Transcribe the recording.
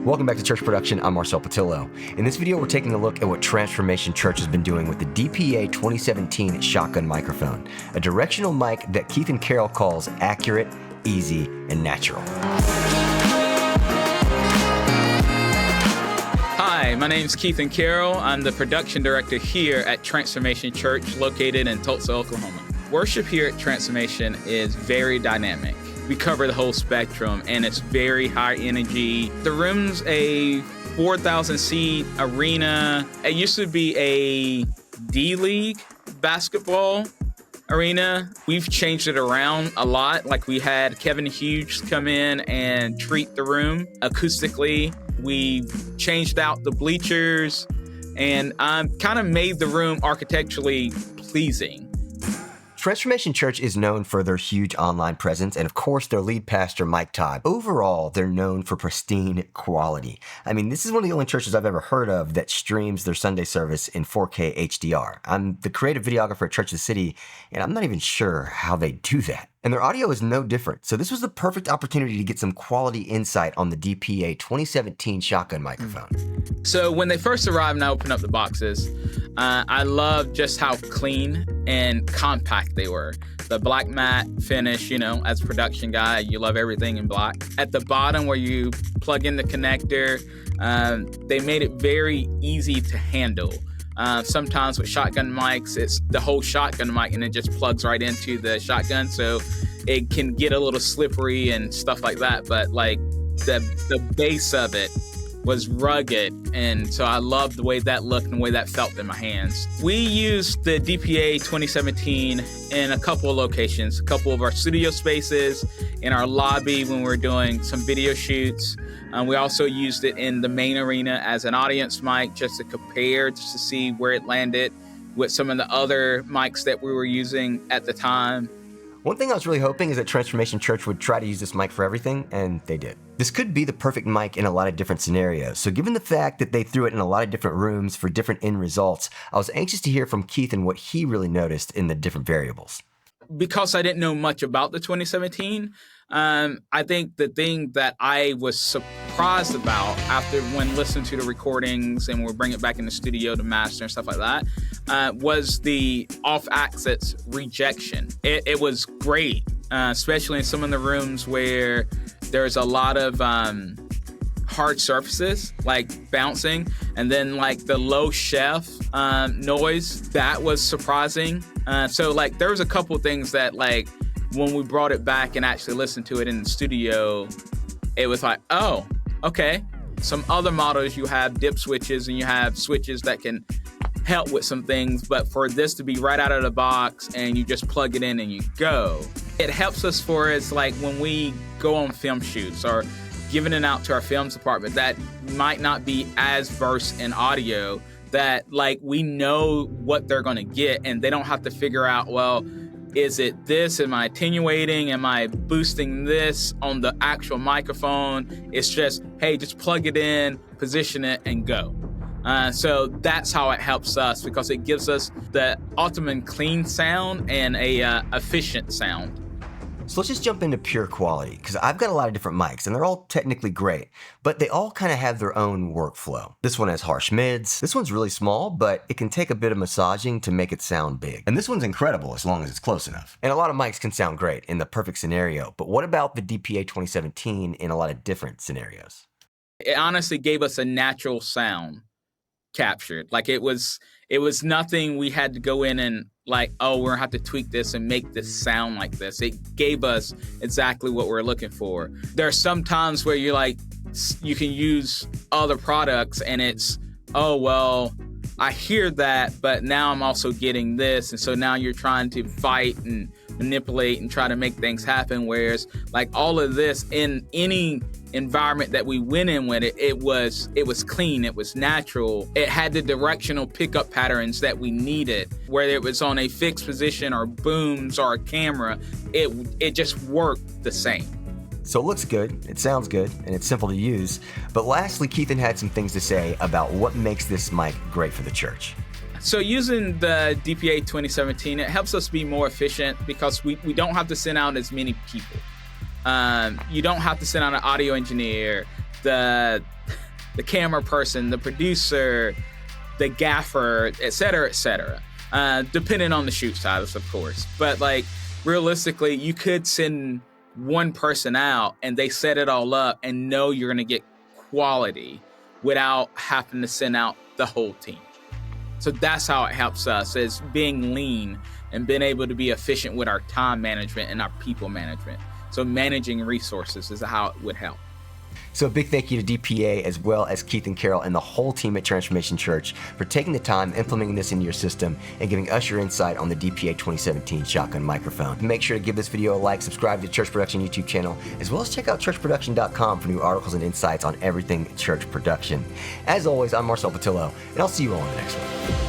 Welcome back to Church Production. I'm Marcel Patillo. In this video, we're taking a look at what Transformation Church has been doing with the DPA 2017 shotgun microphone, a directional mic that Keithan Carroll calls accurate, easy, and natural. Hi, my name is Keithan Carroll. I'm the production director here at Transformation Church, located in Tulsa, Oklahoma. Worship here at Transformation is very dynamic. We cover the whole spectrum, and it's very high energy. The room's a 4,000-seat arena. It used to be a D-League basketball arena. We've changed it around a lot. Like, we had Kevin Hughes come in and treat the room acoustically. We changed out the bleachers and kind of made the room architecturally pleasing. Transformation Church is known for their huge online presence and, of course, their lead pastor, Mike Todd. Overall, they're known for pristine quality. I mean, this is one of the only churches I've ever heard of that streams their Sunday service in 4K HDR. I'm the creative videographer at Church of the City, and I'm not even sure how they do that. And their audio is no different. So this was the perfect opportunity to get some quality insight on the DPA 2017 shotgun microphone. So when they first arrived and I opened up the boxes, I loved just how clean and compact they were. The black matte finish, as a production guy, you love everything in black. At the bottom where you plug in the connector, they made it very easy to handle. Sometimes with shotgun mics, it's the whole shotgun mic and it just plugs right into the shotgun. So it can get a little slippery and stuff like that. But like the base of it was rugged. And so I loved the way that looked and the way that felt in my hands. We used the DPA 2017 in a couple of locations, a couple of our studio spaces, in our lobby when we were doing some video shoots. We also used it in the main arena as an audience mic just to compare, just to see where it landed with some of the other mics that we were using at the time. One thing I was really hoping is that Transformation Church would try to use this mic for everything, and they did. This could be the perfect mic in a lot of different scenarios. So given the fact that they threw it in a lot of different rooms for different end results, I was anxious to hear from Keithan what he really noticed in the different variables. Because I didn't know much about the 2017, I think the thing that I was surprised about when listening to the recordings and we'll bring it back in the studio to master and stuff like that, was the off-axis rejection. It was great, especially in some of the rooms where there's a lot of hard surfaces like bouncing, and then like the low chef noise, that was surprising. So like there was a couple things that like when we brought it back and actually listened to it in the studio, it was like, oh, okay. Some other models, you have dip switches and you have switches that can help with some things, but for this to be right out of the box and you just plug it in and you go, it helps us for us like when we go on film shoots or giving it out to our films department that might not be as versed in audio, that like we know what they're going to get and they don't have to figure out, well, is it this? Am I attenuating? Am I boosting this on the actual microphone? It's just, hey, just plug it in, position it, and go. So that's how it helps us, because it gives us the ultimate clean sound and a efficient sound. So let's just jump into pure quality, because I've got a lot of different mics, and they're all technically great, but they all kind of have their own workflow. This one has harsh mids. This one's really small, but it can take a bit of massaging to make it sound big. And this one's incredible as long as it's close enough. And a lot of mics can sound great in the perfect scenario, but what about the DPA 2017 in a lot of different scenarios? It honestly gave us a natural sound captured. Like it was nothing we had to go in and like, oh, we're gonna have to tweak this and make this sound like this. It gave us exactly what we're looking for. There are some times where you're like, you can use other products and it's, oh, well, I hear that, but now I'm also getting this. And so now you're trying to fight and manipulate and try to make things happen. Whereas like all of this in any environment that we went in with it was clean, it was natural, it had the directional pickup patterns that we needed, whether it was on a fixed position or booms or a camera, it just worked the same. So it looks good, it sounds good, and it's simple to use. But lastly, Keithan had some things to say about what makes this mic great for the church. So using the DPA 2017, it helps us be more efficient because we don't have to send out as many people. You don't have to send out an audio engineer the camera person, the producer, the gaffer, et cetera, depending on the shoot status, of course. But like realistically, you could send one person out and they set it all up and know you're going to get quality without having to send out the whole team. So that's how it helps us, is being lean and being able to be efficient with our time management and our people management. So managing resources is how it would help. So a big thank you to DPA as well as Keithan Carroll and the whole team at Transformation Church for taking the time, implementing this into your system, and giving us your insight on the DPA 2017 shotgun microphone. Make sure to give this video a like, subscribe to the Church Production YouTube channel, as well as check out churchproduction.com for new articles and insights on everything church production. As always, I'm Marcel Patillo, and I'll see you all in the next one.